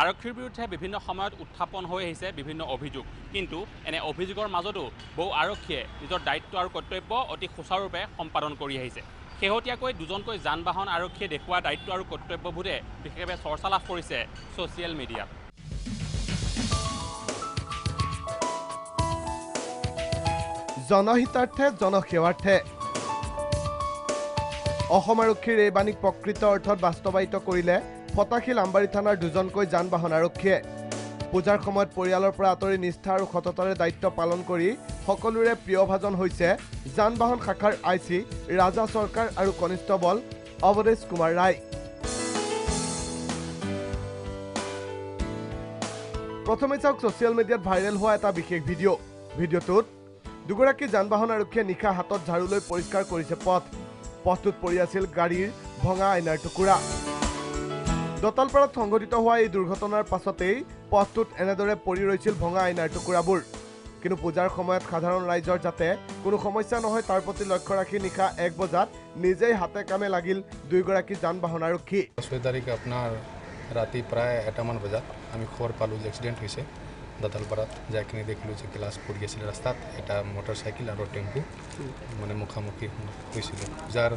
আৰক্ষীৰ বিৰুদ্ধে বিভিন্ন সময়ত উত্থাপন হৈ আহিছে বিভিন্ন অভিযোগ কিন্তু এনে অভিযোগৰ মাজতো বহু আৰক্ষীয়ে নিজৰ দায়িত্ব আৰু কৰ্তব্য অতি সুচাৰুৰূপে সম্পাদন কৰি আহিছে শেহতীয়াকৈ দুজনকৈ যান বাহন আৰক্ষীয়ে দেখুওৱা দায়িত্ব আৰু কৰ্তব্যবোধে বিশেষভাৱে চৰ্চা লাভ কৰিছে ছ'চিয়েল মিডিয়াত জনহিতাৰ্থে জনসেৱাৰ্থে অসম আৰক্ষীৰ এই বাণীক প্ৰকৃত অৰ্থত বাস্তৱায়িত কৰিলে ফটাশিল আমবাৰী থানাৰ দুজনকৈ যান বাহন আৰক্ষীয়ে পূজাৰ সময়ত পৰিয়ালৰ পৰা আঁতৰি নিষ্ঠা আৰু সততাৰে দায়িত্ব পালন কৰি সকলোৰে প্ৰিয়ভাজন হৈছে যান বাহন শাখাৰ আইচি ৰাজা চৰকাৰ আৰু কনিষ্টবল অৱধেশ কুমাৰ ৰায় প্ৰথমে চাওক ছ'চিয়েল মিডিয়াত ভাইৰেল হোৱা এটা বিশেষ ভিডিঅ'টোত দুগৰাকী যান বাহন আৰক্ষীয়ে নিশা হাতত ঝাৰু লৈ পৰিষ্কাৰ কৰিছে পথটোত পৰি আছিল গাড়ীৰ ভঙা আইনাৰ টুকুৰা দতালপাৰাত সংঘটিত হোৱা এই দুৰ্ঘটনাৰ পাছতেই পথটোত এনেদৰে পৰি ৰৈছিল ভঙা আইনাৰ টুকুৰাবোৰ কিন্তু পূজাৰ সময়ত সাধাৰণ ৰাইজৰ যাতে কোনো সমস্যা নহয় তাৰ প্ৰতি লক্ষ্য ৰাখি নিশা 1 বজাত নিজেই হাতে কামে লাগিল দুইগৰাকী যান বাহন আৰক্ষী 10 তাৰিখ আপোনাৰ ৰাতি প্ৰায় 1মান বজাত আমি খবৰ পালোঁ যে এক্সিডেণ্ট হৈছে দতালপাৰাত যাই কিনে দেখিলোঁ যে ক্লাছ পৰি গৈছিল ৰাস্তাত এটা মটৰচাইকেল আৰু টেম্পু মানে মুখামুখি হৈছিল যাৰ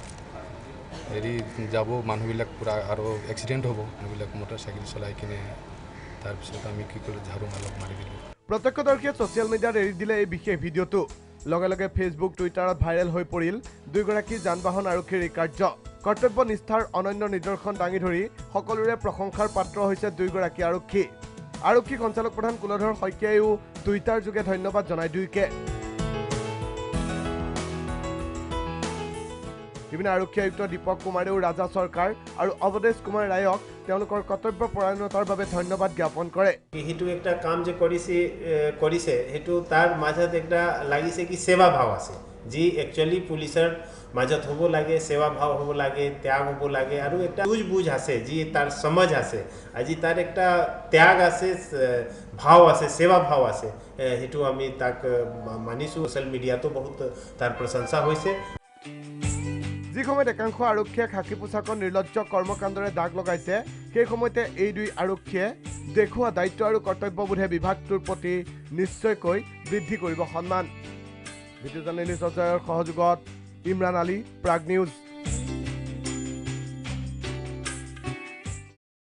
হেৰি যাব মানুহবিলাক পুৰা আৰু এক্সিডেণ্ট হ'ব মানুহবিলাক মটৰচাইকেল চলাই কিনে তাৰপিছত আমি কি কৰিলোঁ ঝাৰু মালক মাৰি দিলোঁ প্ৰত্যক্ষদৰ্শীয়ে ছ'চিয়েল মিডিয়াত এৰি দিলে এই বিশেষ ভিডিঅ'টো লগে লগে ফেচবুক টুইটাৰত ভাইৰেল হৈ পৰিল দুইগৰাকী যান বাহন আৰক্ষীৰ এই কাৰ্য কৰ্তব্য নিষ্ঠাৰ অনন্য নিদৰ্শন দাঙি ধৰি সকলোৰে প্ৰশংসাৰ পাত্ৰ হৈছে দুইগৰাকী আৰক্ষী সঞ্চালক প্ৰধান কুলধৰ শইকীয়াইও টুইটাৰ যোগে ধন্যবাদ জনায় দুইকে ইপিনে আৰক্ষী আয়ুক্ত দীপক কুমাৰেও ৰাজা চৰকাৰ আৰু অৱধেশ কুমাৰ ৰায়ক তেওঁলোকৰ কৰ্তব্য পৰায়ণতাৰ বাবে ধন্যবাদ জ্ঞাপন কৰে সেইটো একটা কাম যে কৰিছে সেইটো তাৰ মাজত একটা লাগিছে কি সেৱা ভাৱ আছে যি একচুয়ালি পুলিচৰ মাজত হ'ব লাগে সেৱা ভাৱ হ'ব লাগে ত্যাগ হ'ব লাগে আৰু একটা বুঝ আছে যি তাৰ সমজ আছে আজি তাৰ একটা ত্যাগ আছে ভাৱ আছে সেৱা ভাৱ আছে সেইটো আমি তাক মানিছো সোশ্যাল মিডিয়াতো বহুত তাৰ প্ৰশংসা হৈছে যি সময়ত একাংশ আৰক্ষীয়ে খাকী পোছাকৰ নিৰ্লজ্জ কৰ্মকাণ্ডৰে দাগ লগাইছে সেই সময়তে এই দুই আৰক্ষীয়ে দেখুওৱা দায়িত্ব আৰু কৰ্তব্যবোধে বিভাগটোৰ প্ৰতি নিশ্চয়কৈ বৃদ্ধি কৰিব সন্মান ভিডিঅ' জাৰ্নেলিষ্ট অজয়ৰ সহযোগত ইমৰান আলী প্ৰাগ নিউজ